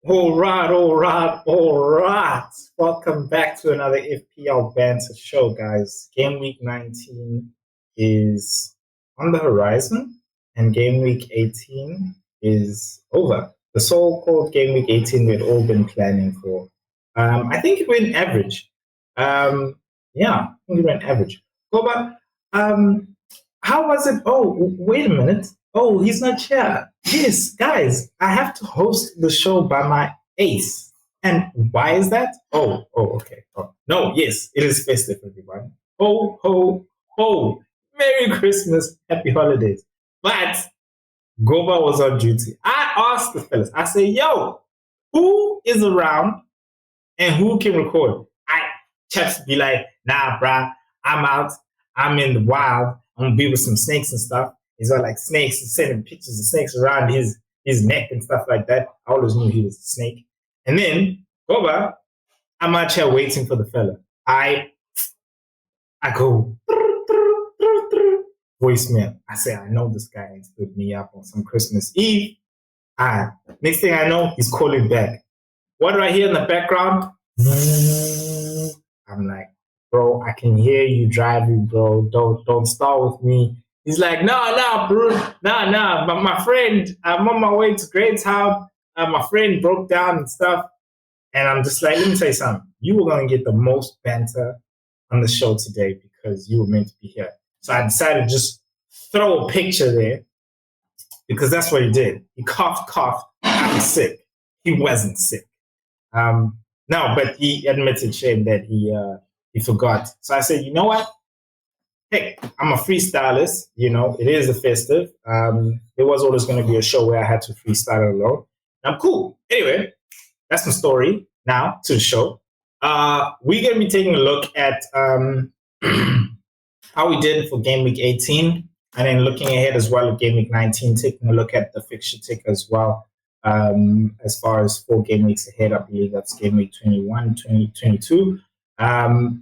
All right. Welcome back to another FPL Banter show, guys. Game week 19 is on the horizon, and game week 18 is over. The so-called game week 18 we'd all been planning for. I think it went average. I think it went average. Koba, how was it? Oh, wait a minute. Oh, he's not here. Yes, guys, I have to host the show by my ace. And why is that? Okay. Oh, no, yes, it is festive, everyone. Ho, ho, ho. Merry Christmas, happy holidays. But Goba was on duty. I asked the fellas, I say, yo, who is around and who can record? Chaps be like, nah, bruh, I'm out. I'm in the wild. I'm gonna be with some snakes and stuff. He's all like snakes and sending pictures of snakes around his neck and stuff like that. I always knew he was a snake. And then, Goba, I'm out here waiting for the fella. I go, voicemail. I say, I know this guy ain't stood me up on some Christmas Eve. Next thing I know, he's calling back. What do I hear in the background? I'm like, bro, I can hear you driving, bro. Don't start with me. He's like, no, bro, no. But my friend, I'm on my way to Greytown. My friend broke down and stuff. And I'm just like, let me tell you something. You were going to get the most banter on the show today because you were meant to be here. So I decided to just throw a picture there because that's what he did. He coughed. I'm sick. He wasn't sick. No, but he admitted shame that he forgot. So I said, you know what? Hey, I'm a freestylist. You know, it is a festive. There was always going to be a show where I had to freestyle alone. I'm cool. Anyway, that's my story. Now to the show. We're going to be taking a look at how we did for game week 18, and then looking ahead as well at game week 19, taking a look at the fixture tick as well. As far as 4 game weeks ahead, I believe that's game week 21, 2022.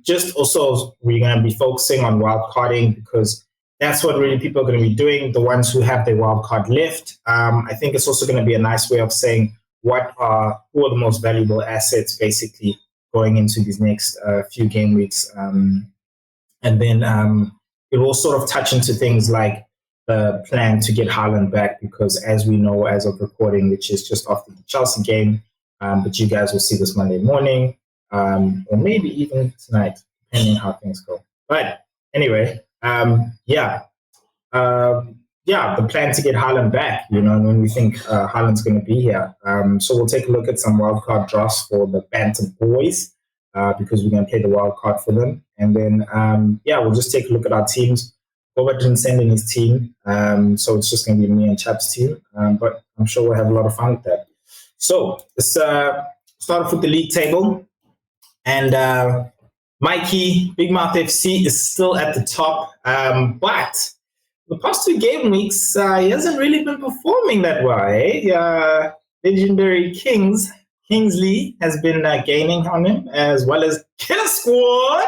Just also, we're going to be focusing on wildcarding because that's what really people are going to be doing, the ones who have their wildcard left. I think it's also going to be a nice way of saying who are the most valuable assets basically going into these next few game weeks. And then it will sort of touch into things like the plan to get Haaland back because as we know, as of recording, which is just after the Chelsea game, but you guys will see this Monday morning, or maybe even tonight, depending on how things go. But anyway, the plan to get Haaland back, you know, when we think Haaland's going to be here. So we'll take a look at some wildcard drafts for the Bantam boys because we're going to play the wildcard for them. And then, we'll just take a look at our teams. Robert didn't send in his team, so it's just going to be me and Chap's team. But I'm sure we'll have a lot of fun with that. So let's start off with the league table. And Mikey, Big Mouth FC, is still at the top. But the past 2 game weeks, he hasn't really been performing that well. Legendary Kingsley has been gaining on him, as well as Killer Squad.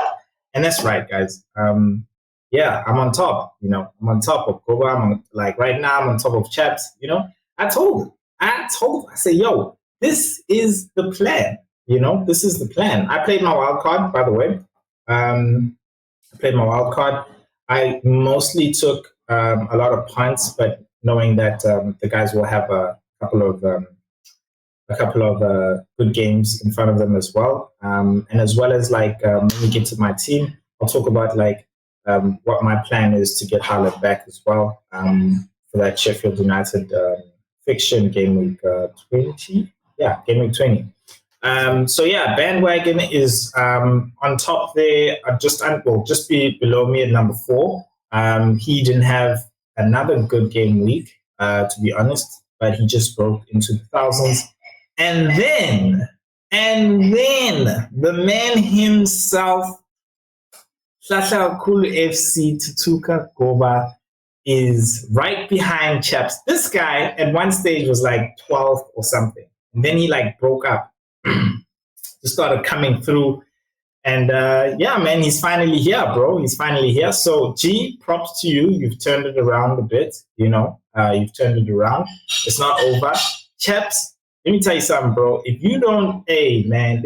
And that's right, guys. I'm on top, you know. I'm on top of Koba. Right now, I'm on top of Chaps, you know. I told him. I said, yo, this is the plan, you know. This is the plan. I played my wild card, by the way. I mostly took a lot of punts, but knowing that the guys will have a couple of good games in front of them as well. And as well as when we get to my team, I'll talk about what my plan is to get Haaland back as well for that Sheffield United fiction game week 20. Yeah, game week 20. Bandwagon is on top there, just be below me at number 4. He didn't have another good game week, to be honest, but he just broke into the thousands. And then the man himself, Sasha Kulu FC Tutuka Goba, is right behind Chaps. This guy at one stage was 12th or something. And then he broke up. Just started coming through. And man, he's finally here, bro. He's finally here. So G, props to you. You've turned it around a bit, you know. You've turned it around. It's not over. Chaps, let me tell you something, bro. If you don't, hey, man,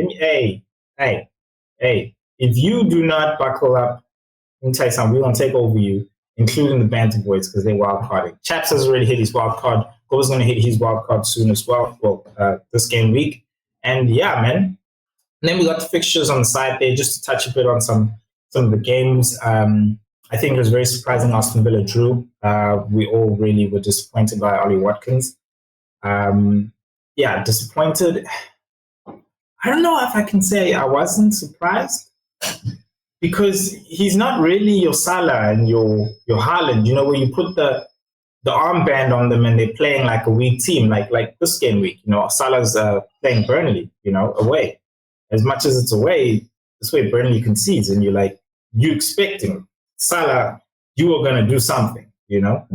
if you do not buckle up, let me tell you something. We're gonna take over you, including the banter boys, because they're wild carding. Chaps has already hit his wild card. Go's gonna hit his wild card soon as well. Well, this game week, and yeah, man. And then we got the fixtures on the side there, just to touch a bit on some of the games. I think it was very surprising Aston Villa drew. We all really were disappointed by Ollie Watkins. Yeah, disappointed. I don't know if I can say I wasn't surprised, because he's not really your Salah and your Haaland, you know, where you put the armband on them and they're playing like a weak team, like this game week. You know, Salah's playing Burnley, you know, away. As much as it's away, this way Burnley concedes, and you expecting Salah, you are going to do something, you know.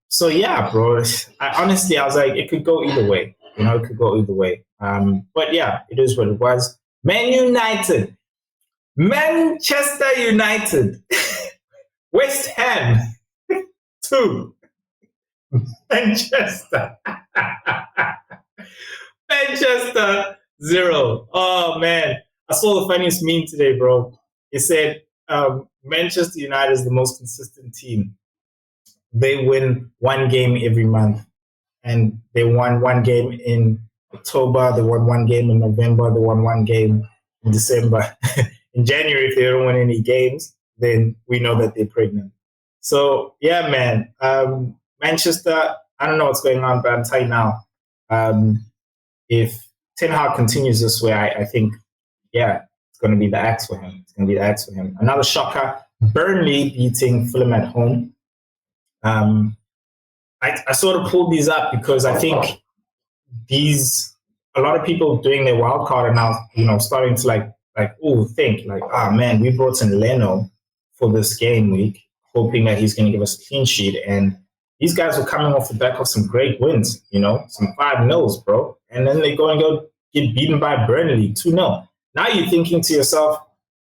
So yeah, bro. I was like, it could go either way, you know, it could go either way. But yeah, it is what it was. Manchester United, West Ham 2, Manchester 0. Oh man, I saw the funniest meme today, bro. It said Manchester United is the most consistent team. They win one game every month, and they won one game in October, they won one game in November, they won one game in December. In January, if they don't win any games, then we know that they're pregnant. So yeah, man. Manchester, I don't know what's going on, but I'm telling you now, if Ten Hag continues this way, I think, yeah, it's going to be the axe for him. It's going to be the axe for him. Another shocker, Burnley beating Fulham at home. I sort of pulled these up because I think a lot of people doing their wild card are now, you know, starting to think man, we brought in Leno for this game week, hoping that he's going to give us a clean sheet. And these guys were coming off the back of some great wins, you know, some 5-0s, bro. And then they go get beaten by Burnley 2-0. Now you're thinking to yourself,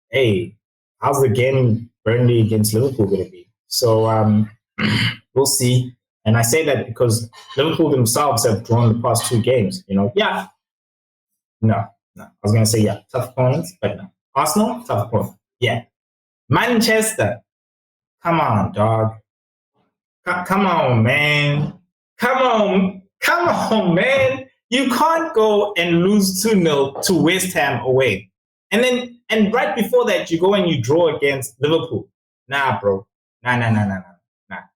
hey, how's the game Burnley against Liverpool going to be? So we'll see. And I say that because Liverpool themselves have drawn the past 2 games, you know. Yeah. No. I was going to say, yeah, tough opponents, but no. Arsenal, tough opponent. Yeah. Manchester. Come on, dog. Come on, man. Come on, man. You can't go and lose 2-0 to West Ham away. And right before that, you go and you draw against Liverpool. Nah, bro. Nah.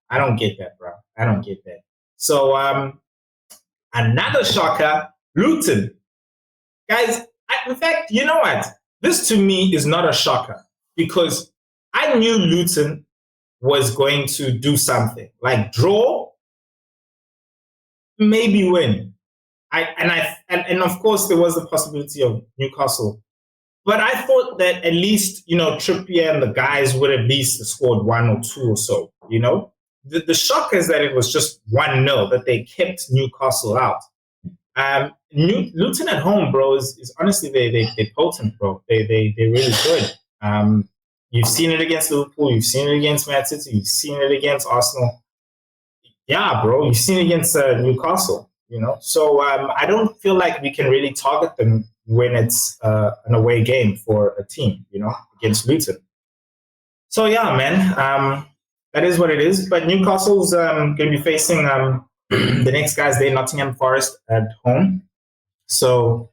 I don't get that, bro. I don't get that. So, another shocker, Luton. Guys, in fact, you know what? This to me is not a shocker, because I knew Luton was going to do something like draw, maybe win. And of course there was the possibility of Newcastle, but I thought that at least, you know, Trippier and the guys would at least scored 1 or 2 or so. You know, the shock is that it was just 1-0, that they kept Newcastle out. Luton at home, bro, is honestly they're potent, bro. They're really good. You've seen it against Liverpool, you've seen it against Man City, you've seen it against Arsenal. Yeah, bro, you've seen it against Newcastle. You know, so I don't feel like we can really target them when it's an away game for a team, you know, against Luton. So yeah, man, that is what it is. But Newcastle's going to be facing the next guys there, Nottingham Forest at home. So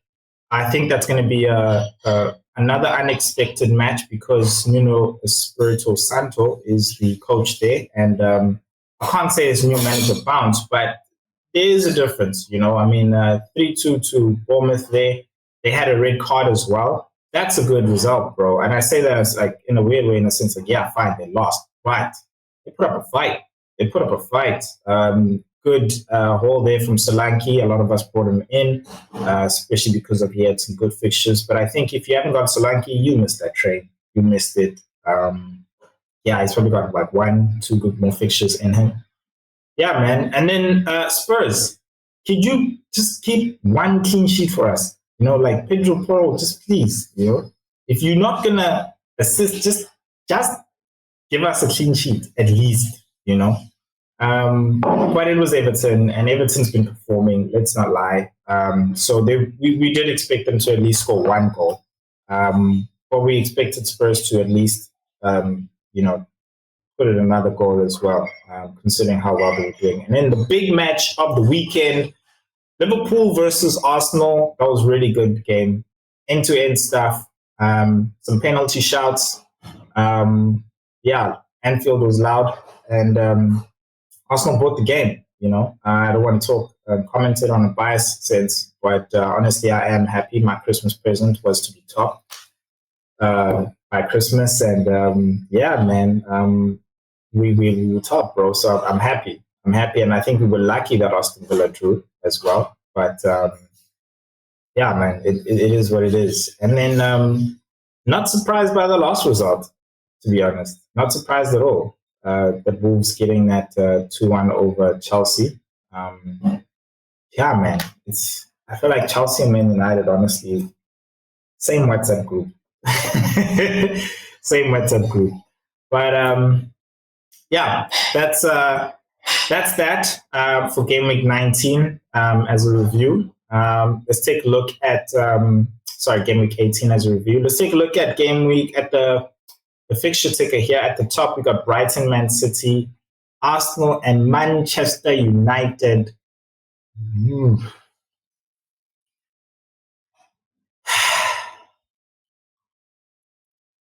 I think that's going to be another unexpected match, because Nuno Espirito Santo is the coach there, and I can't say his new manager bounced, but there is a difference, you know. I mean, 3-2 to Bournemouth there. They had a red card as well. That's a good result, bro. And I say that as like in a weird way, in a sense, like, yeah, fine, they lost, but they put up a fight. Good haul there from Solanke. A lot of us brought him in, especially because he had some good fixtures. But I think if you haven't got Solanke, you missed that train. You missed it. Yeah, he's probably got like 1-2 good more fixtures in him. Yeah, man. And then Spurs, could you just keep 1 clean sheet for us? You know, like Pedro Porro, just please, you know. If you're not going to assist, just give us a clean sheet, at least, you know. But it was Everton, and Everton's been performing. Let's not lie. So we did expect them to at least score one goal, but we expected Spurs to at least, put in another goal as well, considering how well they were doing. And then the big match of the weekend, Liverpool versus Arsenal. That was a really good game. End-to-end stuff. Some penalty shouts. Anfield was loud, and Arsenal brought the game. I don't want to talk commented on a biased sense, but honestly, I am happy. My Christmas present was to be top by Christmas, and we were top, bro. So I'm happy. And I think we were lucky that Aston Villa drew as well. But it is what it is. And then not surprised by the last result, to be honest. Not surprised at all. The Wolves getting that 2-1 over Chelsea. I feel like Chelsea and Man United, honestly, same WhatsApp group. Same WhatsApp group. But that's that for Game Week 19 as a review. Let's take a look at Game Week 18 as a review. Let's take a look at Game Week at the fixture ticker here. At the top, we got Brighton, Man City, Arsenal, and Manchester United.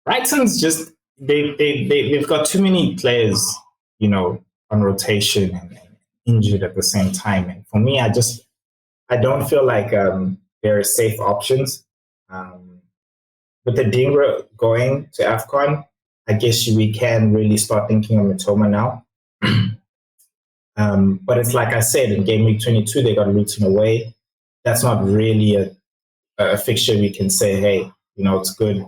Brighton's just they've got too many players, on rotation and injured at the same time. And for me, I don't feel like they're safe options. With the Dingra going to AFCON, I guess we can really start thinking of Matoma now. But it's like I said, in Game Week 22, they got Luton away. That's not really a fixture we can say, hey, it's good.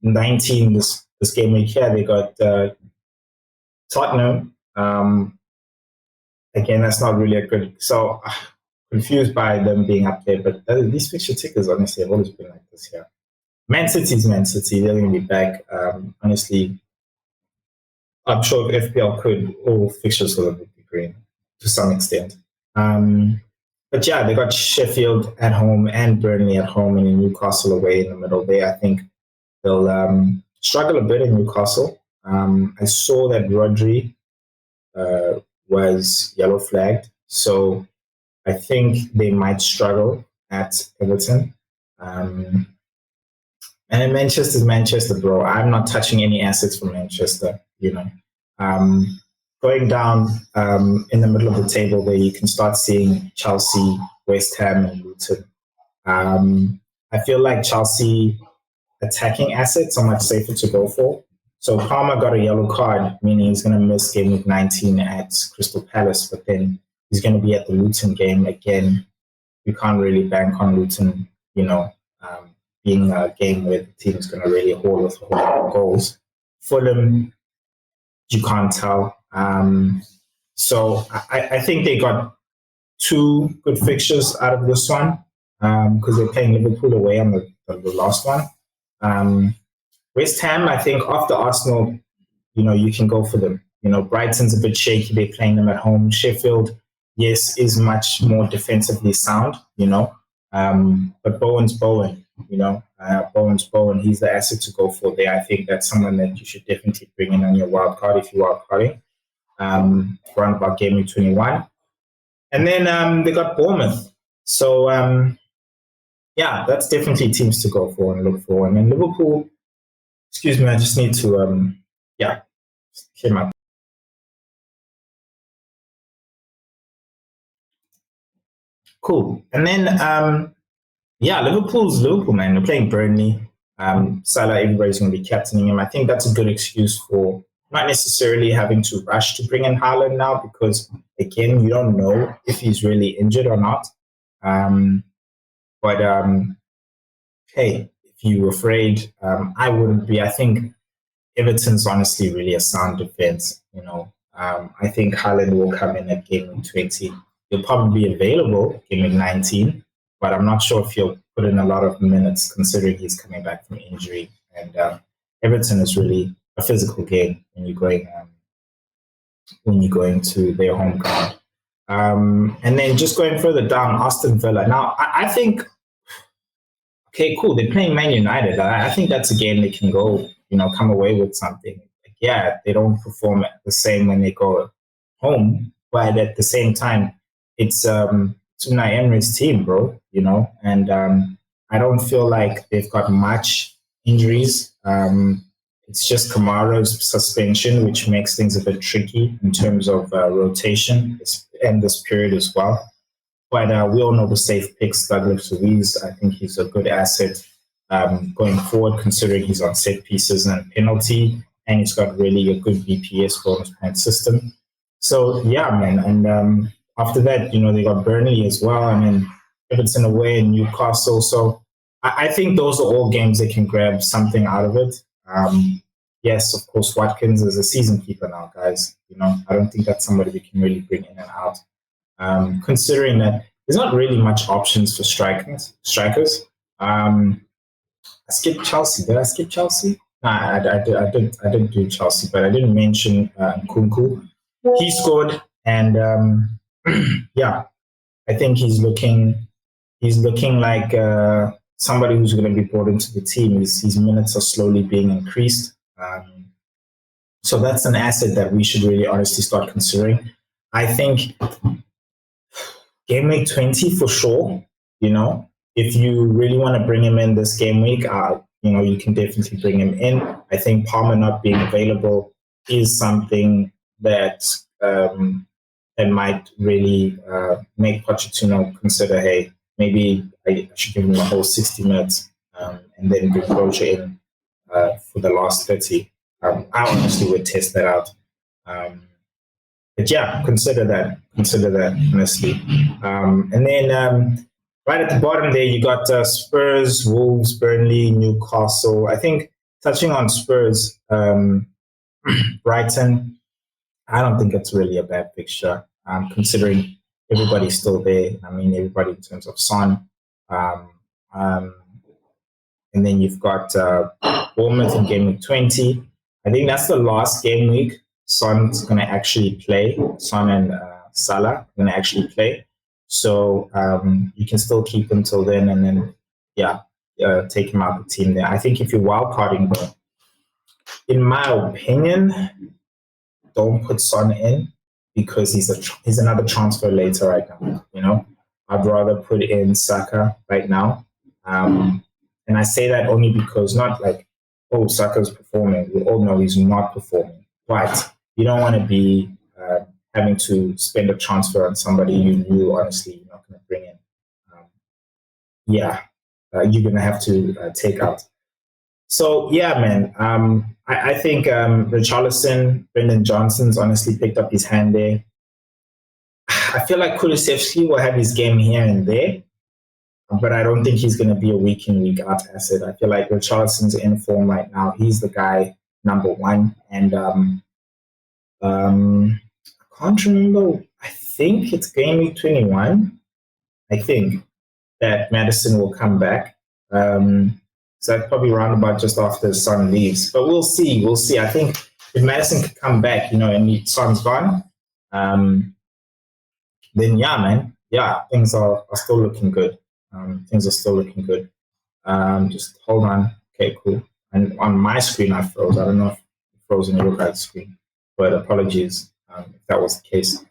19, this Game Week here, they got Tottenham. Again, that's not really a good. So confused by them being up there. But these fixture tickers, honestly, have always been like this here. Man City's Man City. They're going to be back. Honestly, I'm sure if FPL could, all fixtures will be green to some extent. But yeah, they got Sheffield at home and Burnley at home, and Newcastle away in the middle there. I think they'll struggle a bit in Newcastle. I saw that Rodri was yellow flagged, so I think they might struggle at Everton. And then Manchester's Manchester, bro. I'm not touching any assets from Manchester, Going down in the middle of the table there, you can start seeing Chelsea, West Ham, and Luton. I feel like Chelsea attacking assets are much safer to go for. So Palmer got a yellow card, meaning he's going to miss Game Week 19 at Crystal Palace, but then he's going to be at the Luton game again. You can't really bank on Luton, being a game where the team is going to really haul with a whole lot of goals. Fulham, you can't tell. So I think they got two good fixtures out of this one because they're playing Liverpool away on the last one. West Ham, I think after Arsenal, you can go for them. Brighton's a bit shaky. They're playing them at home. Sheffield, yes, is much more defensively sound, but Bowen's Bowen, Bowen's Bowen. He's the asset to go for there. I think that's someone that you should definitely bring in on your wild card if you are carding around about Game Week 21. And then they got Bournemouth. So, that's definitely teams to go for and look for. And then Liverpool, excuse me, I just need to, came up. Cool. And then, Liverpool's Liverpool, man. They're playing Burnley. Salah, everybody's going to be captaining him. I think that's a good excuse for not necessarily having to rush to bring in Haaland now because, again, you don't know if he's really injured or not. Hey, if you're afraid, I wouldn't be. I think Everton's honestly really a sound defense. I think Haaland will come in at Game Week 20. He'll probably be available Game Week 19, but I'm not sure if he'll put in a lot of minutes considering he's coming back from injury. And Everton is really a physical game when you're going when you go into their home ground. And then just going further down, Aston Villa. Now, I think, okay, cool. They're playing Man United. I think that's a game they can go, come away with something. Like, yeah, they don't perform the same when they go home, but at the same time, it's Unai Emery's team, bro. And I don't feel like they've got much injuries. It's just Kamara's suspension, which makes things a bit tricky in terms of rotation and this period as well. But we all know the safe picks, Douglas Luiz. I think he's a good asset going forward, considering he's on set pieces and penalty, and he's got really a good VPS bonus point system. So, yeah, man. And after that, they got Burnley as well. I mean, Everton away and Newcastle. So I think those are all games they can grab something out of it. Yes, of course, Watkins is a season keeper now, guys. I don't think that's somebody we can really bring in and out. Considering that there's not really much options for strikers. I skipped Chelsea. Did I skip Chelsea? Nah, I did do Chelsea, but I didn't mention Nkunku. He scored, and yeah, I think he's looking like somebody who's going to be brought into the team. His minutes are slowly being increased. So that's an asset that we should really honestly start considering. I think game week 20 for sure. If you really want to bring him in this game week, you can definitely bring him in. I think Palmer not being available is something that might really make Pochettino consider, hey, maybe I should give him a whole 60 minutes and then bring Roger in for the last 30. I honestly would test that out. But yeah, consider that, honestly. And then right at the bottom there, you got Spurs, Wolves, Burnley, Newcastle. I think touching on Spurs, Brighton, I don't think it's really a bad fixture, considering everybody's still there. I mean, everybody in terms of Son. And then you've got Bournemouth in game week 20. I think that's the last game week Son's going to actually play. Son and Salah are going to actually play. So you can still keep him till then, and then, take him out of the team there. I think if you're wildcarding, though, in my opinion, don't put Son in because he's another transfer later right now. I'd rather put in Saka right now. And I say that only because not like, oh, Saka's performing. We all know he's not performing. But you don't want to be having to spend a transfer on somebody you knew, honestly, you're not going to bring in. You're going to have to take out. So, yeah, man, I think Richarlison, Brendan Johnson's honestly picked up his hand there. I feel like Kulusevski will have his game here and there, but I don't think he's going to be a week in, week out asset. I feel like Richarlison's in form right now. He's the guy, number one. And I can't remember. I think it's game week 21. I think that Madison will come back. So that's probably around about just after Son leaves. But we'll see. I think if Madison could come back, and Son's gone, then yeah, man. Yeah, things are still looking good. Just hold on. Okay, cool. And on my screen, I froze. I don't know if it froze on your guys' screen, but apologies if that was the case.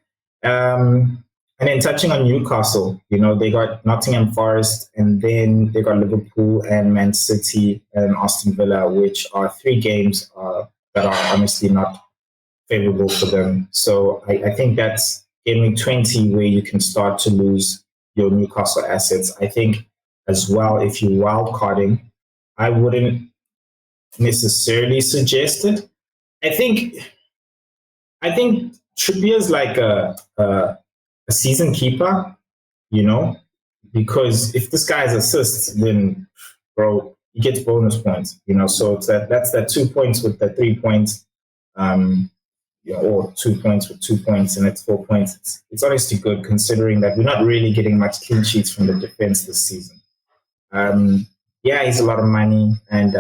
And then touching on Newcastle, they got Nottingham Forest, and then they got Liverpool and Man City and Aston Villa, which are three games that are honestly not favorable for them. So I think that's game week 20 where you can start to lose your Newcastle assets. I think as well, if you're wildcarding, I wouldn't necessarily suggest it. I think Trippier's like a season keeper, because if this guy's assists, then bro, he gets bonus points, So it's that's that 2 points with the 3 points, or 2 points with 2 points, and it's 4 points. It's honestly good considering that we're not really getting much clean sheets from the defense this season. He's a lot of money, and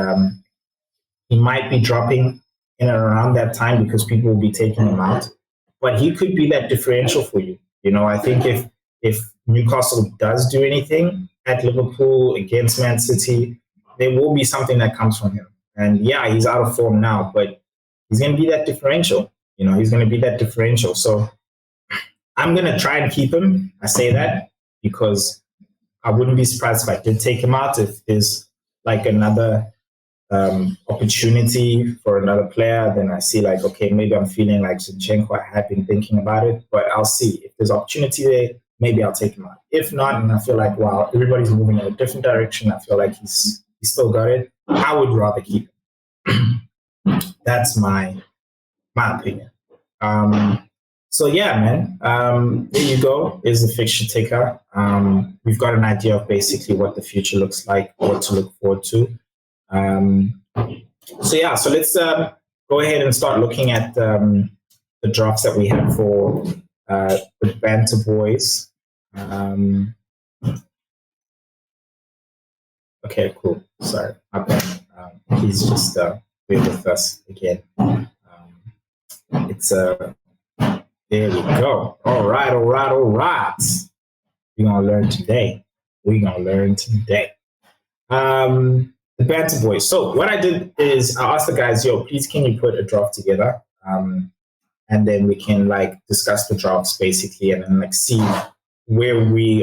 he might be dropping in and around that time because people will be taking him out. but he could be that differential for you. I think if Newcastle does do anything at Liverpool against Man City, there will be something that comes from him. And yeah, he's out of form now, but he's going to be that differential. He's going to be that differential. So I'm going to try and keep him. I say that because I wouldn't be surprised if I did take him out if there's like another opportunity for another player. Then I see like, okay, maybe I'm feeling like Zinchenko. I have been thinking about it, but I'll see. If there's opportunity there, maybe I'll take him out. If not, and I feel like, wow, everybody's moving in a different direction, I feel like he's still got it, I would rather keep him. That's my opinion. So yeah, man, there you go. Is the fixture ticker. We've got an idea of basically what the future looks like, what to look forward to. So yeah, so let's go ahead and start looking at the drafts that we have for the Banter Boys. Okay, cool. Sorry, he's just here with us again. It's there we go. All right. We're gonna learn today. The Banter Boys. So what I did is I asked the guys, yo, please can you put a draft together? And then we can like discuss the drafts basically and then like see where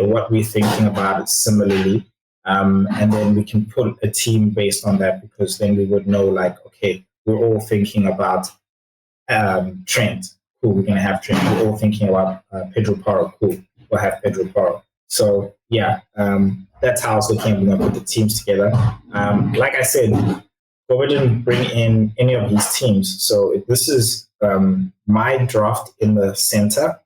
what we're thinking about it similarly. And then we can put a team based on that because then we would know like, okay, we're all thinking about Trent. Cool, we're going to have Trent. We're all thinking about Pedro Porro. Cool, we'll have Pedro Porro. So yeah, that's how I was looking at we're going to put the teams together. Like I said, Boba didn't bring in any of these teams. So this is my draft in the center.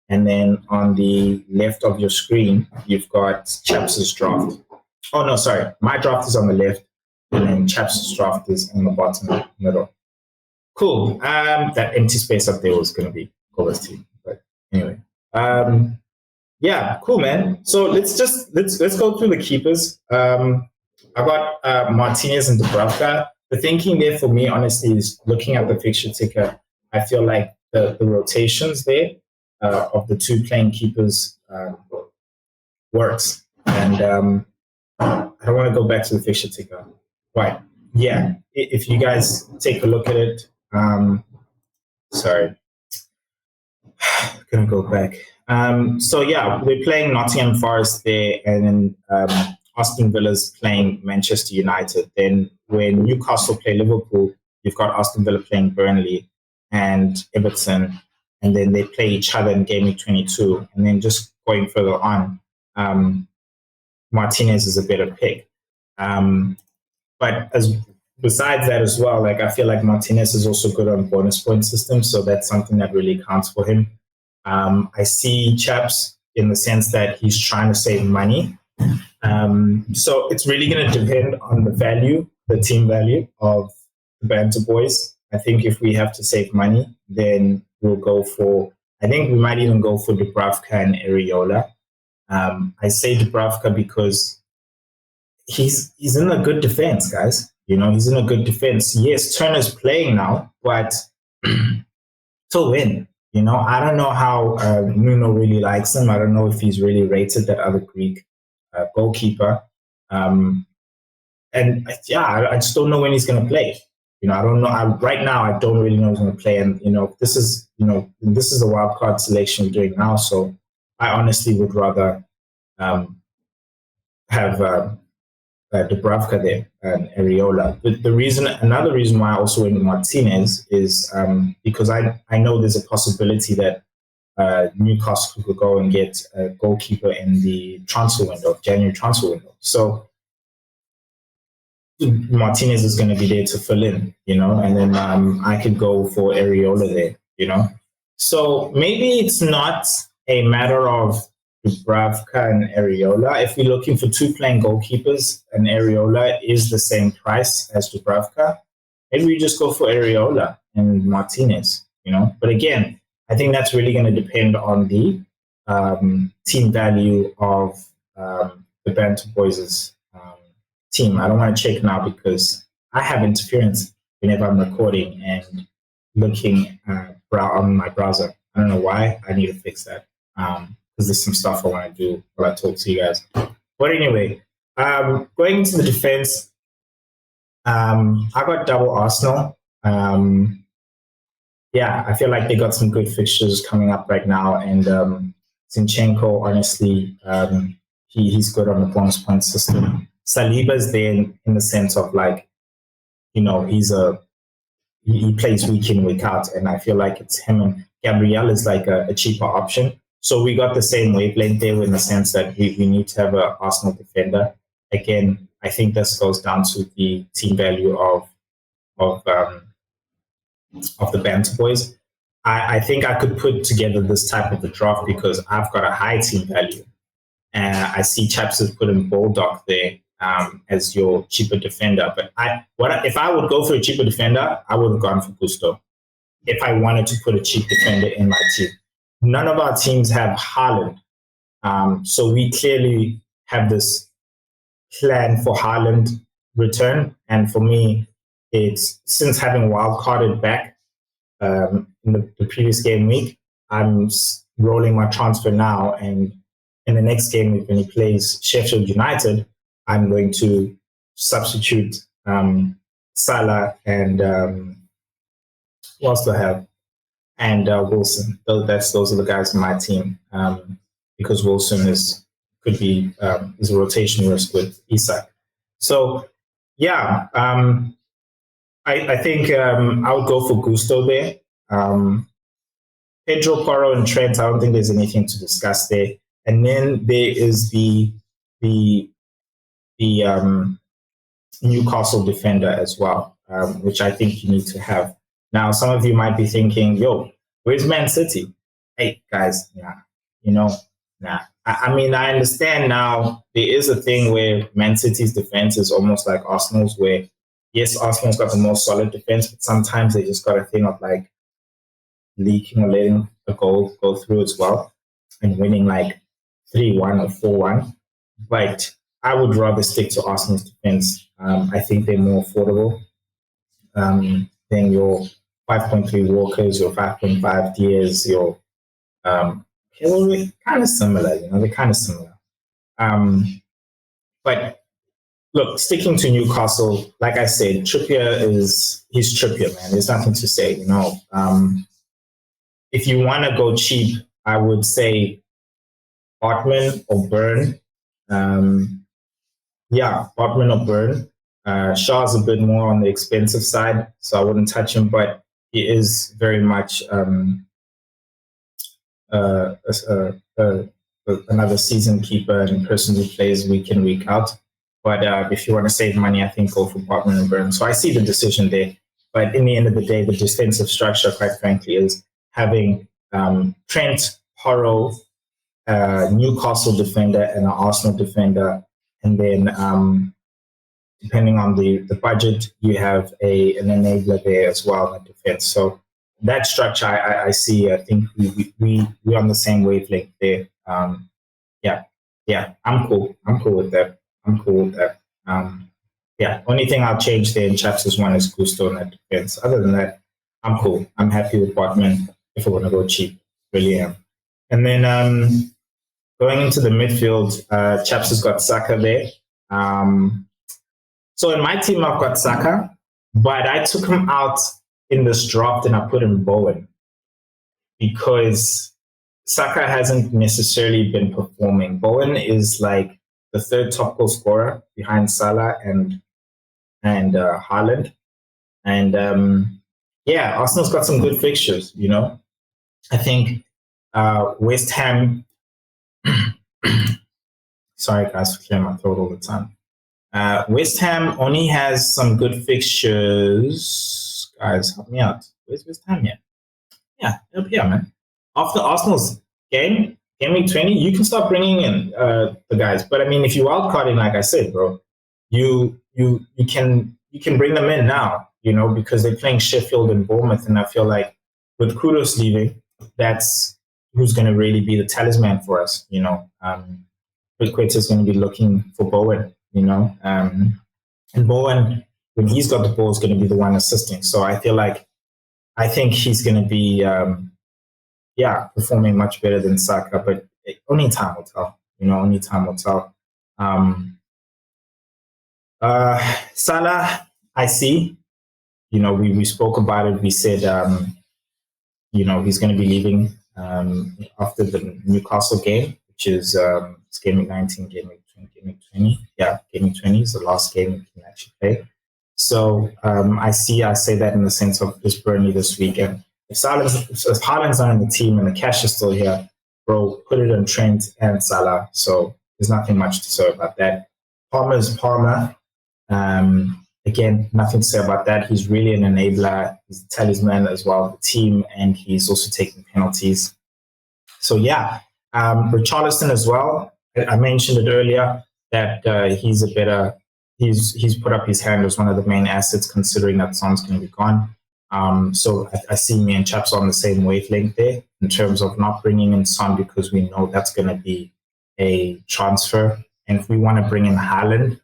And then on the left of your screen, you've got Chaps' draft. Oh, no, sorry. My draft is on the left. And then Chaps' draft is in the bottom middle. Cool. That empty space up there was going to be Boba's team. But anyway. Yeah, cool, man. So let's go through the keepers. I got Martinez and Dubravka. The thinking there for me, honestly, is looking at the fixture ticker. I feel like the rotations there of the two playing keepers works. And I don't want to go back to the fixture ticker. Right. Yeah. If you guys take a look at it, sorry. Gonna go back. So yeah, we're playing Nottingham Forest there, and then Aston Villa's playing Manchester United. Then when Newcastle play Liverpool, you've got Aston Villa playing Burnley and Everton, and then they play each other in Game Week 22. And then just going further on, Martinez is a better pick. But besides that as well, like I feel like Martinez is also good on bonus point systems, so that's something that really counts for him. I see Chaps in the sense that he's trying to save money. So it's really going to depend on the team value of the Banter Boys. I think if we have to save money, then we'll go for, I think we might even go for Dubravka and Areola. I say Dubravka because he's in a good defense, guys. He's in a good defense. Yes, Turner's playing now, but to win. I don't know how Nuno really likes him. I don't know if he's really rated that other Greek goalkeeper. And yeah, I just don't know when he's going to play. I don't know. Right now, I don't really know who's going to play. And, this is a wildcard selection we're doing now. So I honestly would rather have Dubravka there and Areola. Another reason why I also went with Martinez is because I know there's a possibility that Newcastle could go and get a goalkeeper in the January transfer window. So Martinez is going to be there to fill in, and then I could go for Areola there, So maybe it's not a matter of Dubravka and Areola. If we're looking for two playing goalkeepers and Areola is the same price as Dubravka, maybe we just go for Areola and Martinez, But again, I think that's really going to depend on the team value of the Banter Boys' team. I don't want to check now because I have interference whenever I'm recording and looking on my browser. I don't know why. I need to fix that because there's some stuff I want to do while I talk to you guys. But anyway, going into the defense, I got double Arsenal. Yeah, I feel like they got some good fixtures coming up right now, and Zinchenko, honestly, he's good on the bonus point system. Saliba's there in the sense of like, you know, he plays week in, week out, and I feel like it's him, and Gabriel is like a cheaper option. So we got the same wavelength there in the sense that we need to have an Arsenal defender. Again, I think this goes down to the team value of the Banter Boys. I think I could put together this type of a draft because I've got a high team value. And I see Chaps has put in Bulldog there as your cheaper defender. But if I would go for a cheaper defender, I would have gone for Gusto if I wanted to put a cheap defender in my team. None of our teams have Haaland. So we clearly have this plan for Haaland return. And for me, it's since having wildcarded back in the previous game week, I'm rolling my transfer now. And in the next game week, when he plays Sheffield United, I'm going to substitute Salah and who else do I have? And Wilson. Those are the guys in my team because Wilson is a rotation risk with Isak. So yeah, I think I would go for Gusto there. Pedro Porro and Trent, I don't think there's anything to discuss there. And then there is the Newcastle defender as well, which I think you need to have. Now, some of you might be thinking, yo, where's Man City? Hey, guys, nah. I mean, I understand now there is a thing where Man City's defense is almost like Arsenal's, where, yes, Arsenal's got the most solid defense, but sometimes they just got a thing of like leaking or letting a goal go through as well and winning like 3-1 or 4-1. But I would rather stick to Arsenal's defense. I think they're more affordable than your 5.3 Walkers, your 5.5 Diaz, your they're kind of similar, they're kind of similar. But look, sticking to Newcastle, like I said, he's Trippier, man. There's nothing to say, If you want to go cheap, I would say Hartman or Burn. Hartman or Burn. Shaw's a bit more on the expensive side, so I wouldn't touch him, but he is very much another season keeper and person who plays week in, week out. But if you want to save money, I think go for Hartman and Burn. So I see the decision there. But in the end of the day, the defensive structure, quite frankly, is having Trent, Porro, Newcastle defender, and an Arsenal defender. And then depending on the budget, you have an enabler there as well in defense. So that structure, I see. I think we're on the same wavelength there. I'm cool. I'm cool with that. Only thing I'll change there in Chaps' one is Gusto in that defense. Other than that, I'm cool. I'm happy with Botman if I want to go cheap. Really am. And then going into the midfield, Chaps has got Saka there. So in my team, I've got Saka, but I took him out in this draft and I put in Bowen because Saka hasn't necessarily been performing. Bowen is like the third top goal scorer behind Salah and Haaland. And Arsenal's got some good fixtures, I think West Ham, sorry guys for clearing my throat all the time. West Ham only has some good fixtures. Guys, help me out. Where's West Ham yet? Yeah, up here, man. After Arsenal's game week 20, you can start bringing in the guys. But I mean, if you wildcarding, like I said, bro, you can bring them in now, because they're playing Sheffield and Bournemouth, and I feel like with Kudos leaving, that's who's going to really be the talisman for us. Quetta is going to be looking for Bowen, and Bowen, when he's got the ball, is going to be the one assisting. So I think he's going to be performing much better than Saka, but only time will tell. Only time will tell. Salah, I see. We spoke about it. We said, he's going to be leaving after the Newcastle game, which is it's GW19, GW20. Yeah, GW20 is the last game we can actually play. So I say that in the sense of this Burnley this weekend. If Haaland's not in the team and the cash is still here, bro, put it on Trent and Salah. So there's nothing much to say about that. Palmer is Palmer. Again, nothing to say about that. He's really an enabler. He's the talisman as well of the team, and he's also taking penalties. So yeah, Richarlison as well. I mentioned it earlier that he's put up his hand as one of the main assets, considering that Son's going to be gone. So I see me and Chaps on the same wavelength there in terms of not bringing in Son because we know that's going to be a transfer. And if we want to bring in Haaland,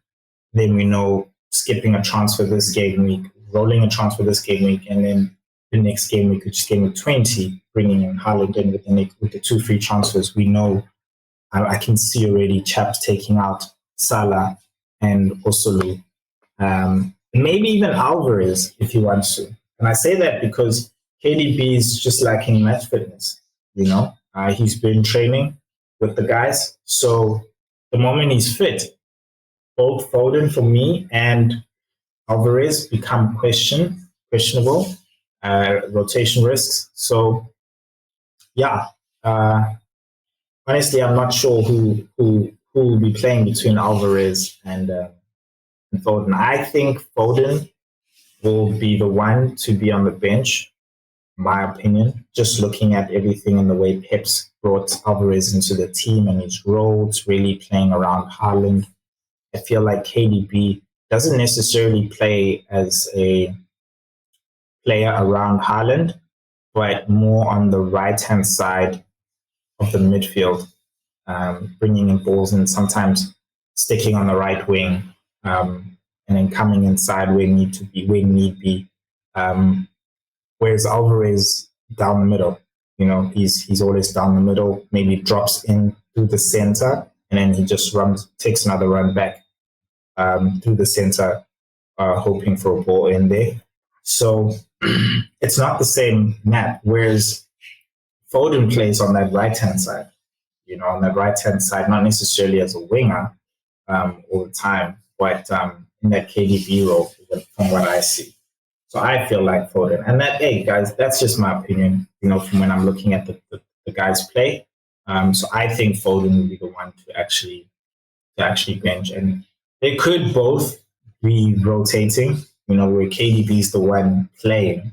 then we know skipping a transfer this game week, rolling a transfer this game week, and then the next game week, which is game week 20, bringing in Haaland in with the 2 free transfers. We know I can see already Chaps taking out Salah and Osulu. Maybe even Alvarez if he wants to. And I say that because KDB is just lacking match fitness. He's been training with the guys. So the moment he's fit, both Foden for me and Alvarez become questionable, rotation risks. So yeah, honestly, I'm not sure who will be playing between Alvarez and Foden. I think Foden will be the one to be on the bench, in my opinion. Just looking at everything and the way Pep's brought Alvarez into the team and his roles, really playing around Haaland. I feel like KDB doesn't necessarily play as a player around Haaland, but more on the right-hand side of the midfield, bringing in balls and sometimes sticking on the right wing, and then coming inside where need be. Whereas Alvarez down the middle, he's always down the middle, maybe drops in through the center, and then he just takes another run back through the center, hoping for a ball in there. So it's not the same map. Whereas Foden plays on that right-hand side, on that right-hand side, not necessarily as a winger all the time, but in that KDB role, from what I see. So I feel like Foden. And hey, guys, that's just my opinion, from when I'm looking at the guys play. So I think Foden will be the one to actually bench. And they could both be rotating, where KDB is the one playing,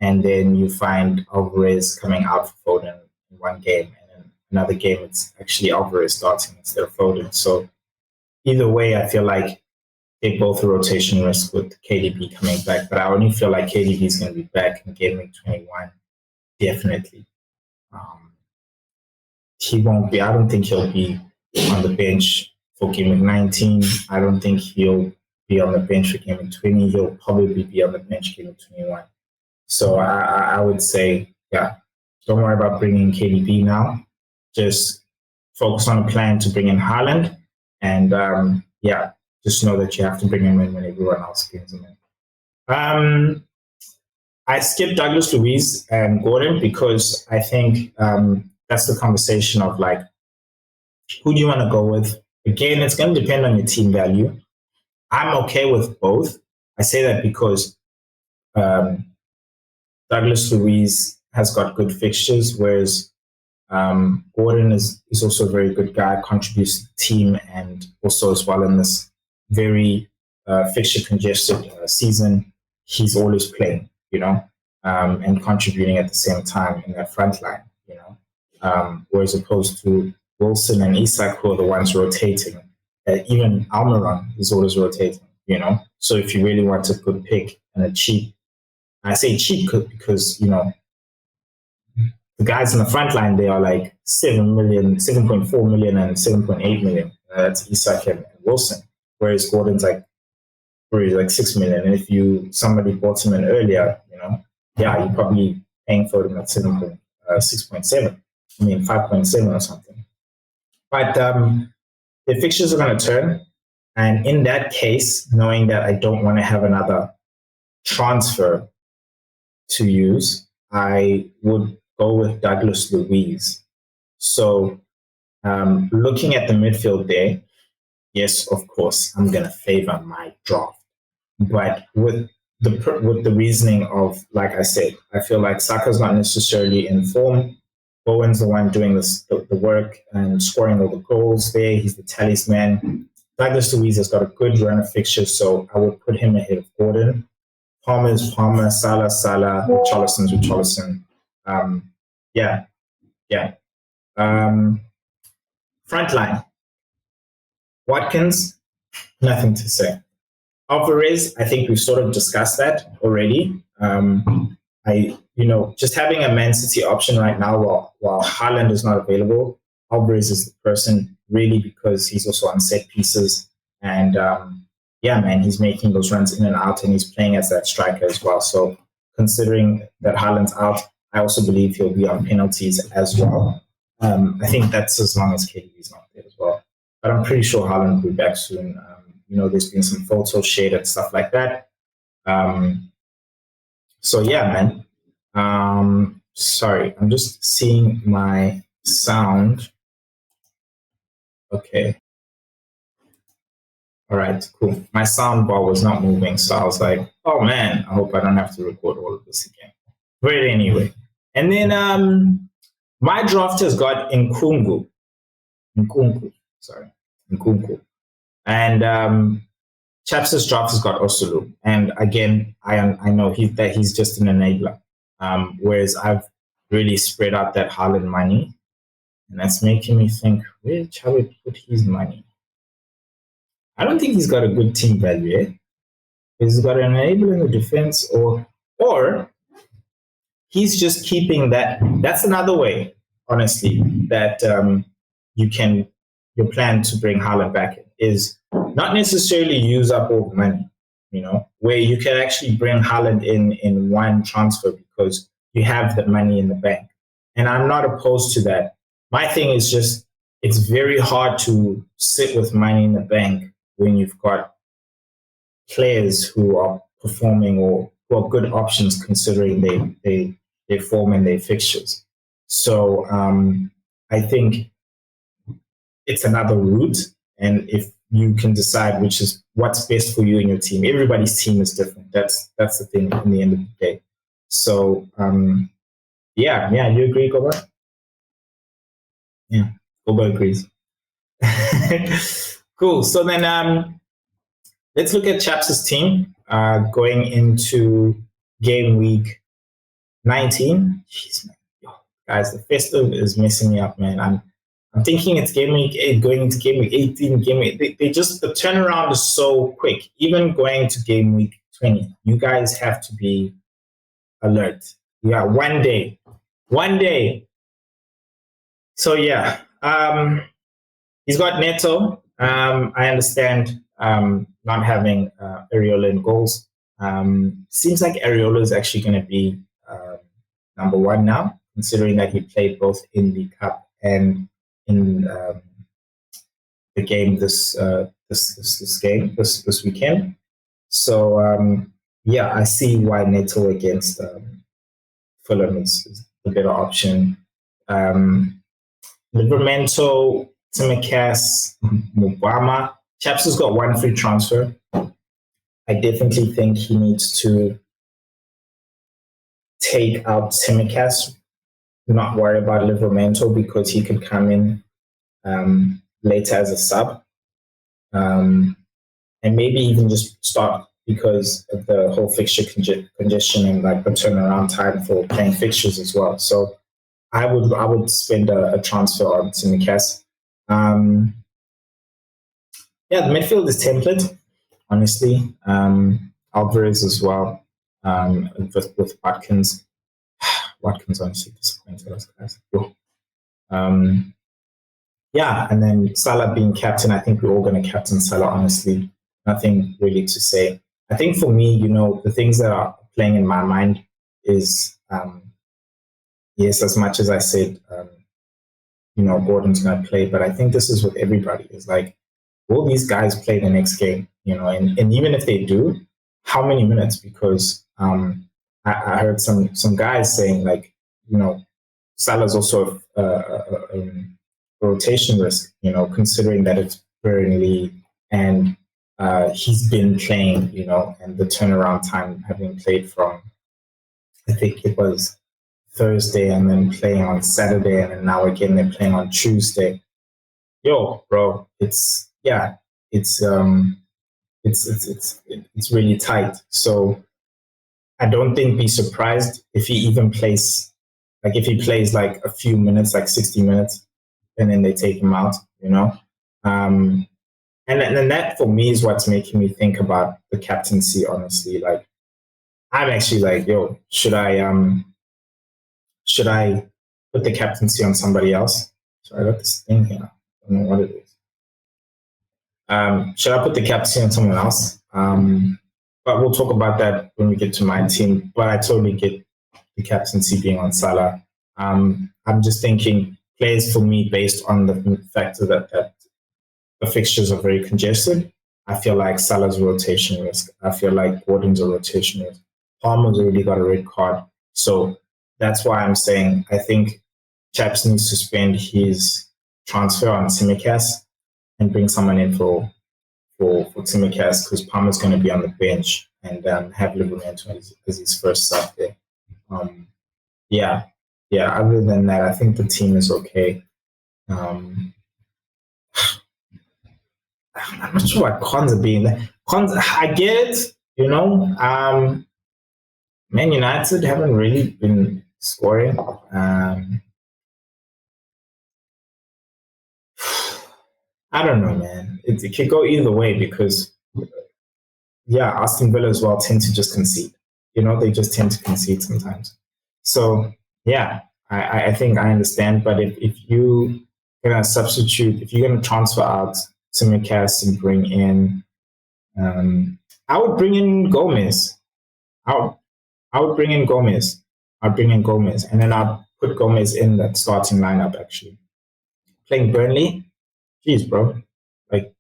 and then you find Alvarez coming out for Foden in one game, and then another game it's actually Alvarez starting instead of Foden. So either way, I feel like they both a rotation risk with KDB coming back, but I only feel like KDB is going to be back in game week 21, definitely. He won't be. I don't think he'll be on the bench for game week 19. I don't think he'll be on the bench for game week 20. He'll probably be on the bench game week 21. So I would say, don't worry about bringing KDB now. Just focus on a plan to bring in Haaland, and just know that you have to bring him in when everyone else brings him in. I skipped Douglas Luiz and Gordon because I think that's the conversation of like, who do you want to go with? Again, it's going to depend on your team value. I'm okay with both. I say that because Douglas Luiz has got good fixtures, whereas Gordon is also a very good guy, contributes to the team, and also as well in this very fixture congested season, he's always playing, and contributing at the same time in that front line, whereas opposed to Wilson and Isak, who are the ones rotating. Even Almiron is always rotating, So if you really want a good pick and a cheap, I say cheap because, the guys in the front line, they are like 7 million, 7.4 million and 7.8 million. That's Isak and Wilson. Whereas Gordon's like 6 million. And if somebody bought him in earlier, you're probably paying for him at 6.7. I mean 5.7 or something. But the fixtures are going to turn, and in that case, knowing that I don't want to have another transfer to use, I would go with Douglas Luiz. So looking at the midfield there, yes, of course, I'm going to favor my draft. But with the reasoning of, like I said, I feel like Saka's not necessarily in form. Bowen's the one doing the work and scoring all the goals there. He's the talisman. Douglas Luiz has got a good run of fixtures, so I would put him ahead of Gordon. Palmer's Palmer, Salah, Richarlison's Richarlison. Front line. Watkins, nothing to say. Alvarez, I think we've sort of discussed that already. Just having a Man City option right now while Haaland is not available, Alvarez is the person really because he's also on set pieces. And he's making those runs in and out and he's playing as that striker as well. So considering that Haaland's out, I also believe he'll be on penalties as well. I think that's as long as KDB's not there as well. But I'm pretty sure Haaland will be back soon. There's been some photos shared and stuff like that. Sorry, I'm just seeing my sound. Okay. All right, cool. My sound bar was not moving, so I was like, oh man, I hope I don't have to record all of this again. But anyway. And then my draft has got Nkunku. And Chaps' draft has got Osulu. And again, I know he's just an enabler. Whereas I've really spread out that Haaland money. And that's making me think, where shall we put his money? I don't think he's got a good team value, eh? He's got an enabler in the defense, or he's just keeping that. That's another way, honestly, that your plan to bring Haaland back is not necessarily use up all the money, where you can actually bring Haaland in one transfer because you have the money in the bank. And I'm not opposed to that. My thing is just, it's very hard to sit with money in the bank when you've got players who are performing or who are good options considering their form and their fixtures. So I think it's another route. And if you can decide what's best for you and your team, everybody's team is different. That's the thing in the end of the day. So you agree, Goba? Yeah, Goba agrees. Cool. So then let's look at Chaps' team going into game week 19. Jeez, man. Guys, the festive is messing me up, man. I'm thinking it's game week 8, going into game week 18, game week. The turnaround is so quick. Even going to game week 20, you guys have to be alert. Yeah, one day. So yeah, he's got Neto. I understand not having Areola in goals. Seems like Areola is actually going to be number one now, considering that he played both in the cup and in the game this weekend. So I see why Neto against Fulham is the better option. Livramento, Tsimikas, Mubama. Chaps has got one free transfer. I definitely think he needs to take out Tsimikas, not worry about Livramento because he could come in later as a sub. And maybe even just start because of the whole fixture congestion and like the turnaround time for playing fixtures as well. So I would spend a transfer on Tsimikas. The midfield is template, honestly. Alvarez as well, with Watkins. Watkins honestly disappointed us, guys. And then Salah being captain, I think we're all going to captain Salah, honestly. Nothing really to say. I think for me, the things that are playing in my mind is yes, as much as I said, Gordon's going to play, but I think this is with everybody. It's like, will these guys play the next game? And even if they do, how many minutes? Because I heard some guys saying like, Salah's also a rotation risk, considering that it's Burnley and he's been playing, and the turnaround time having played from, I think it was Thursday and then playing on Saturday and then now again they're playing on Tuesday. Yo, bro, it's really tight. So I don't think be surprised if he even plays, like if he plays like a few minutes, like 60 minutes, and then they take him out, And then that for me is what's making me think about the captaincy, honestly. Like I'm actually like, yo, should I put the captaincy on somebody else? So I got this thing here. I don't know what it is. Should I put the captaincy on someone else? But we'll talk about that when we get to my team. But I totally get the captaincy being on Salah. I'm just thinking players for me based on the factor that the fixtures are very congested. I feel like Salah's a rotation risk. I feel like Gordon's a rotation risk. Palmer's already got a red card. So that's why I'm saying I think Chaps needs to spend his transfer on Tsimikas and bring someone in for Tsimikas because Palmer's going to be on the bench and have Livramento as his first sub there. Other than that, I think the team is okay. I'm not sure what cons are being there. Cons, I get it, Man United haven't really been scoring. I don't know, man. It could go either way because, Aston Villa as well tend to just concede. They just tend to concede sometimes. So, I think I understand. But if you're going to substitute, if you're going to transfer out Tsimikas and bring in, I would bring in Gomez. I would bring in Gomez. I'd bring in Gomez. And then I'd put Gomez in that starting lineup, actually. Playing Burnley, geez, bro. Like,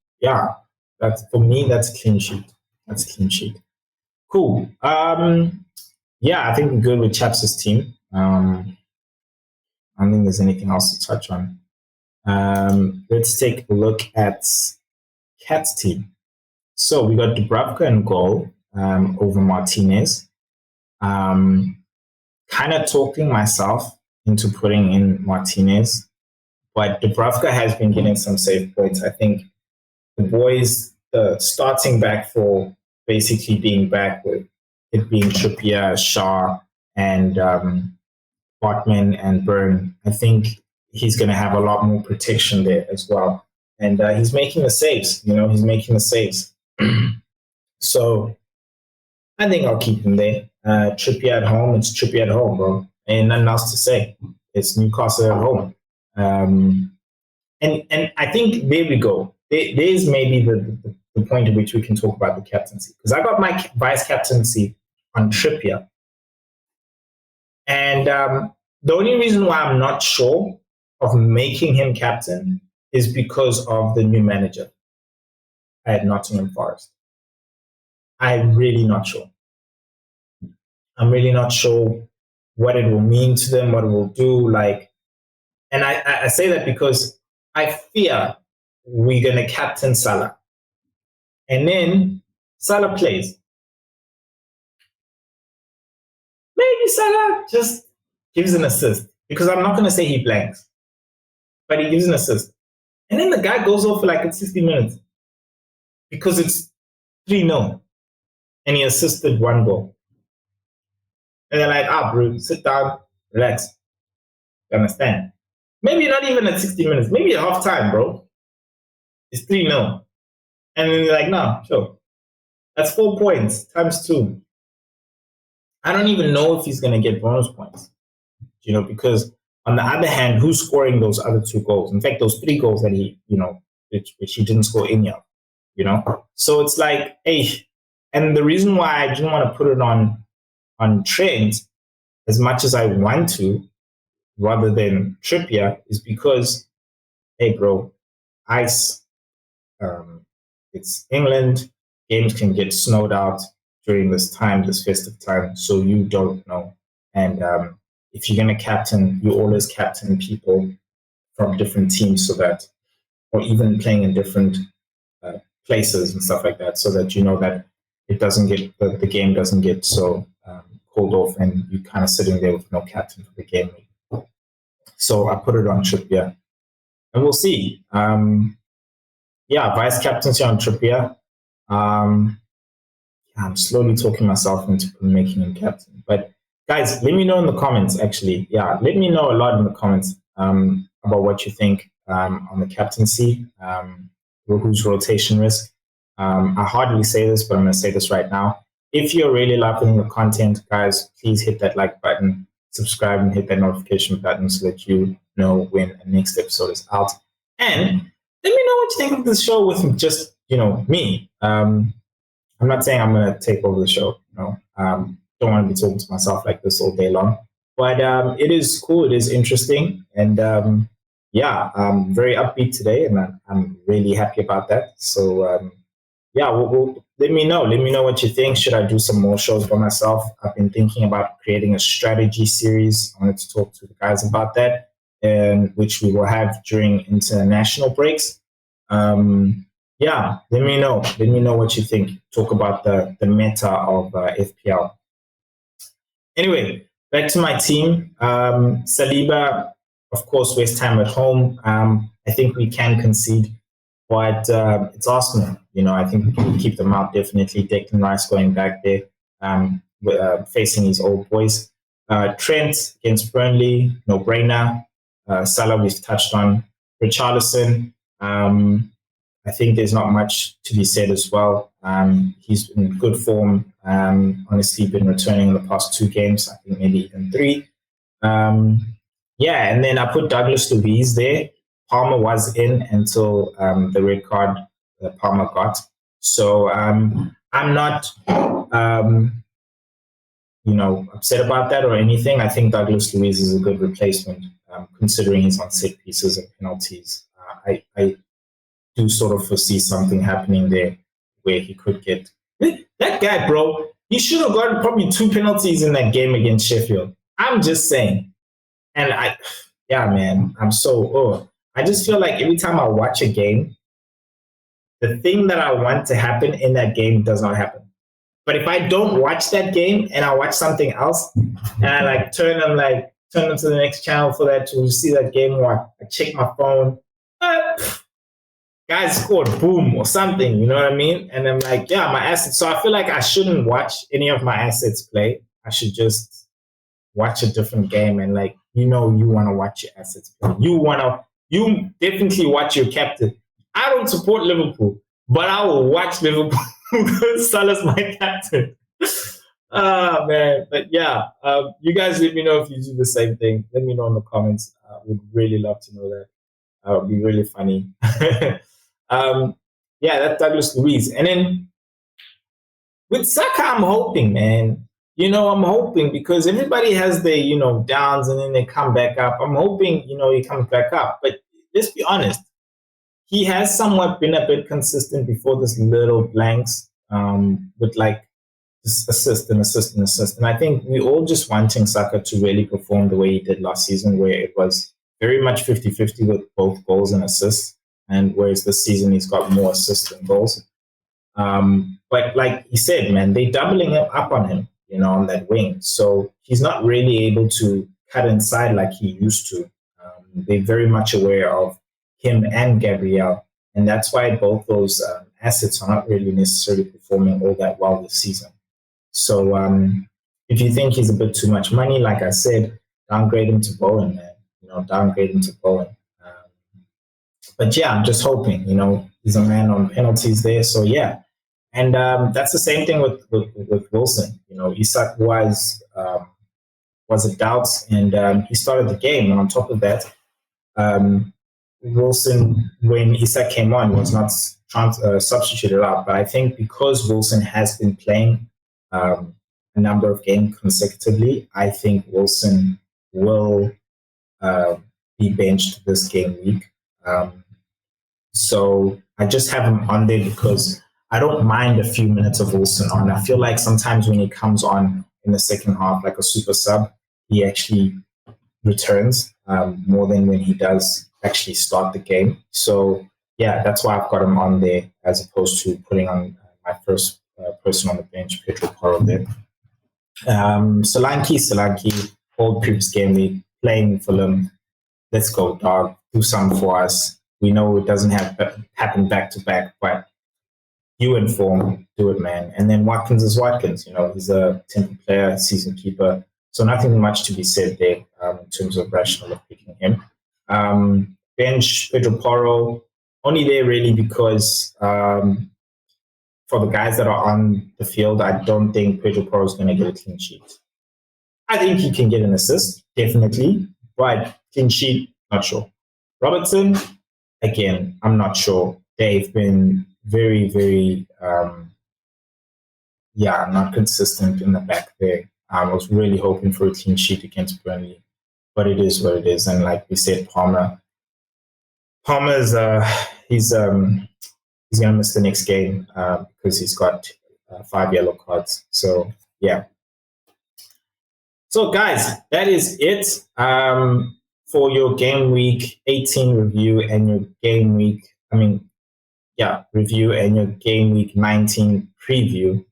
that's for me, that's a clean sheet. That's a clean sheet. Cool. I think we're good with Chaps' team. I don't think there's anything else to touch on. Let's take a look at Cat's team. So we got Dubravka in goal over Martinez. Kind of talking myself into putting in Martinez, but Dubravka has been getting some save points. I think the boys, the starting back for basically being back with it being Trippier, Shaw, and Botman and Byrne. I think he's going to have a lot more protection there as well. And he's making the saves, he's making the saves. So I think I'll keep him there. Trippier at home, it's Trippier at home, bro. Ain't nothing else to say. It's Newcastle at home. And I think there we go. There's maybe the point at which we can talk about the captaincy. Because I got my vice captaincy on Trippier. And the only reason why I'm not sure of making him captain is because of the new manager at Nottingham Forest. I'm really not sure. I'm really not sure what it will mean to them, what it will do. And I say that because I fear we're going to captain Salah. And then Salah plays. Maybe Salah just gives an assist. Because I'm not going to say he blanks. But he gives an assist. And then the guy goes off for like 60 minutes. Because it's 3-0. And he assisted one goal. And they're like, bro, sit down, relax. You understand? Maybe not even at 60 minutes. Maybe at half time, bro. It's 3-0. And then they're like, no, sure. That's 4 points times 2. I don't even know if he's going to get bonus points. Because on the other hand, who's scoring those other 2 goals? In fact, those 3 goals that he, which he didn't score any of, So it's like, hey, and the reason why I didn't want to put it on Trent as much as I want to rather than Trippier is because, hey, bro, ice. It's England. Games can get snowed out during this time, this festive time, so you don't know. And if you're going to captain, you always captain people from different teams so that, or even playing in different places and stuff like that, so that you know that it doesn't get, the game doesn't get so called off and you kind of sitting there with no captain for the game. So I put it on Trippier. And we'll see. Vice captaincy on Trippier. I'm slowly talking myself into making him captain. But guys, let me know in the comments, actually. Yeah, let me know a lot in the comments about what you think on the captaincy, who's rotation risk. I hardly say this, but I'm going to say this right now. If you're really loving the content, guys, please hit that like button, subscribe, and hit that notification button so that you know when the next episode is out. And let me know what you think of this show with just, me. I'm not saying I'm going to take over the show. Don't want to be talking to myself like this all day long. But it is cool. It is interesting. And I'm very upbeat today. And I'm really happy about that. So, let me know. Let me know what you think. Should I do some more shows by myself? I've been thinking about creating a strategy series. I wanted to talk to the guys about that, and which we will have during international breaks. Let me know. Let me know what you think. Talk about the meta of FPL. Anyway, back to my team. Saliba, of course, West Ham at home. I think we can concede, but it's Arsenal. I think we can keep them out, definitely. Declan Rice going back there, facing his old boys. Trent against Burnley, no brainer. Salah, we've touched on. Richarlison, I think there's not much to be said as well. He's in good form. Honestly, been returning in the past 2 games. I think maybe even 3. And then I put Douglas Luiz there. Palmer was in until the red card that Palmer got. So I'm not, upset about that or anything. I think Douglas Luiz is a good replacement, considering he's on set pieces and penalties. I do sort of foresee something happening there where he could get that guy, bro. He should have gotten probably 2 penalties in that game against Sheffield. I'm just saying. And I'm so, I just feel like every time I watch a game, the thing that I want to happen in that game does not happen. But if I don't watch that game and I watch something else and I turn them to the next channel for that to see that game, or I check my phone, guys scored, boom, or something, you know what I mean? And I'm like, my assets. So I feel like I shouldn't watch any of my assets play. I should just watch a different game and you want to watch your assets play. You definitely watch your captain. I don't support Liverpool, but I will watch Liverpool because Salah's my captain. Man. But you guys let me know if you do the same thing. Let me know in the comments. I would really love to know that. That would be really funny. That's Douglas Luiz. And then with Saka, I'm hoping, man. I'm hoping because everybody has their, downs and then they come back up. I'm hoping, he comes back up. But let's be honest. He has somewhat been a bit consistent before this little blanks with this assist. And I think we all just wanting Saka to really perform the way he did last season, where it was very much 50-50 with both goals and assists. And whereas this season he's got more assists than goals. But like he said, man, they're doubling up on him, on that wing. So he's not really able to cut inside like he used to. They're very much aware of him and Gabriel. And that's why both those assets are not really necessarily performing all that well this season. So if you think he's a bit too much money, like I said, downgrade him to Bowen, man. Downgrade him to Bowen. But I'm just hoping, he's a man on penalties there. So and that's the same thing with Wilson. Isak was a doubt, and he started the game. And on top of that, Wilson, when Isak came on, was not substituted out. But I think because Wilson has been playing a number of games consecutively, I think Wilson will be benched this game week. So I just have him on there because I don't mind a few minutes of Wilson on. I feel like sometimes when he comes on in the second half, like a super sub, he actually returns more than when he does actually start the game. So yeah, that's why I've got him on there as opposed to putting on my first person on the bench, Pedro Porro there. Solanke, old previous game week, playing Fulham. Let's go, dog. Do something for us. We know it doesn't happen back to back, but you inform, do it, man. And then Watkins is Watkins. You know, he's a temporary player, season keeper. So nothing much to be said there in terms of rationale of picking him. Bench, Pedro Porro, only there really because for the guys that are on the field, I don't think Pedro Porro is going to get a clean sheet. I think he can get an assist, definitely, but clean sheet, not sure. Robertson, again, I'm not sure. They've been very, very, not consistent in the back there. I was really hoping for a clean sheet against Burnley, but it is what it is. And like we said, Palmer's he's going to miss the next game because he's got 5 yellow cards. So yeah. So guys, that is it for your game week 18 review and your game week. Review and your game week 19 preview.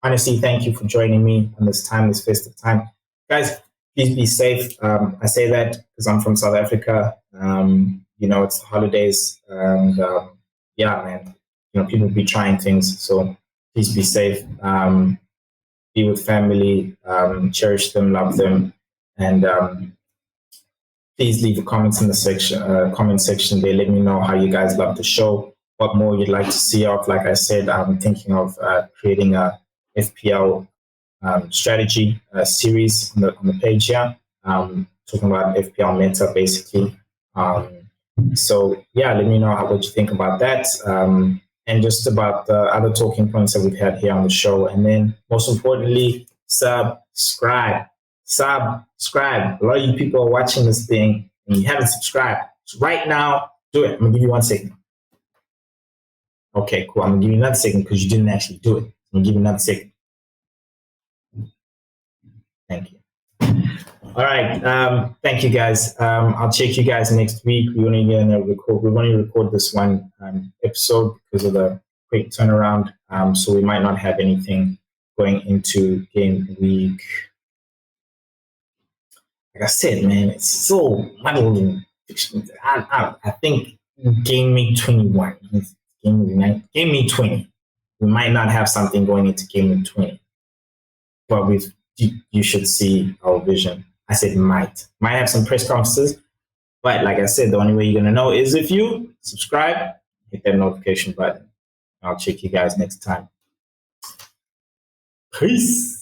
Honestly, thank you for joining me on this festive time. Guys, please be safe. I say that because I'm from South Africa. It's the holidays and man, people be trying things. So please be safe. Be with family, cherish them, love them, and please leave the comments in the comment section there. Let me know how you guys love the show, what more you'd like to see of. Like I said, I'm thinking of creating a FPL strategy series on the page here, talking about FPL meta basically. So yeah, let me know what you think about that, and just about the other talking points that we've had here on the show. And then most importantly, subscribe. A lot of you people are watching this thing and you haven't subscribed. So right now, do it. I'm gonna give you 1 second. Okay, cool. I'm gonna give you another second because you didn't actually do it. I'm gonna give you another second. Thank you. All right. Thank you guys. I'll check you guys next week. We're only record this one episode because of the quick turnaround. So we might not have anything going into game week. Like I said, man, it's so muddled. I think game week 21, game week 20, we might not have something going into game week 20, but you should see our vision. I said might have some press conferences, but like I said, the only way you're gonna know is if you subscribe, hit that notification button. I'll check you guys next time. Peace.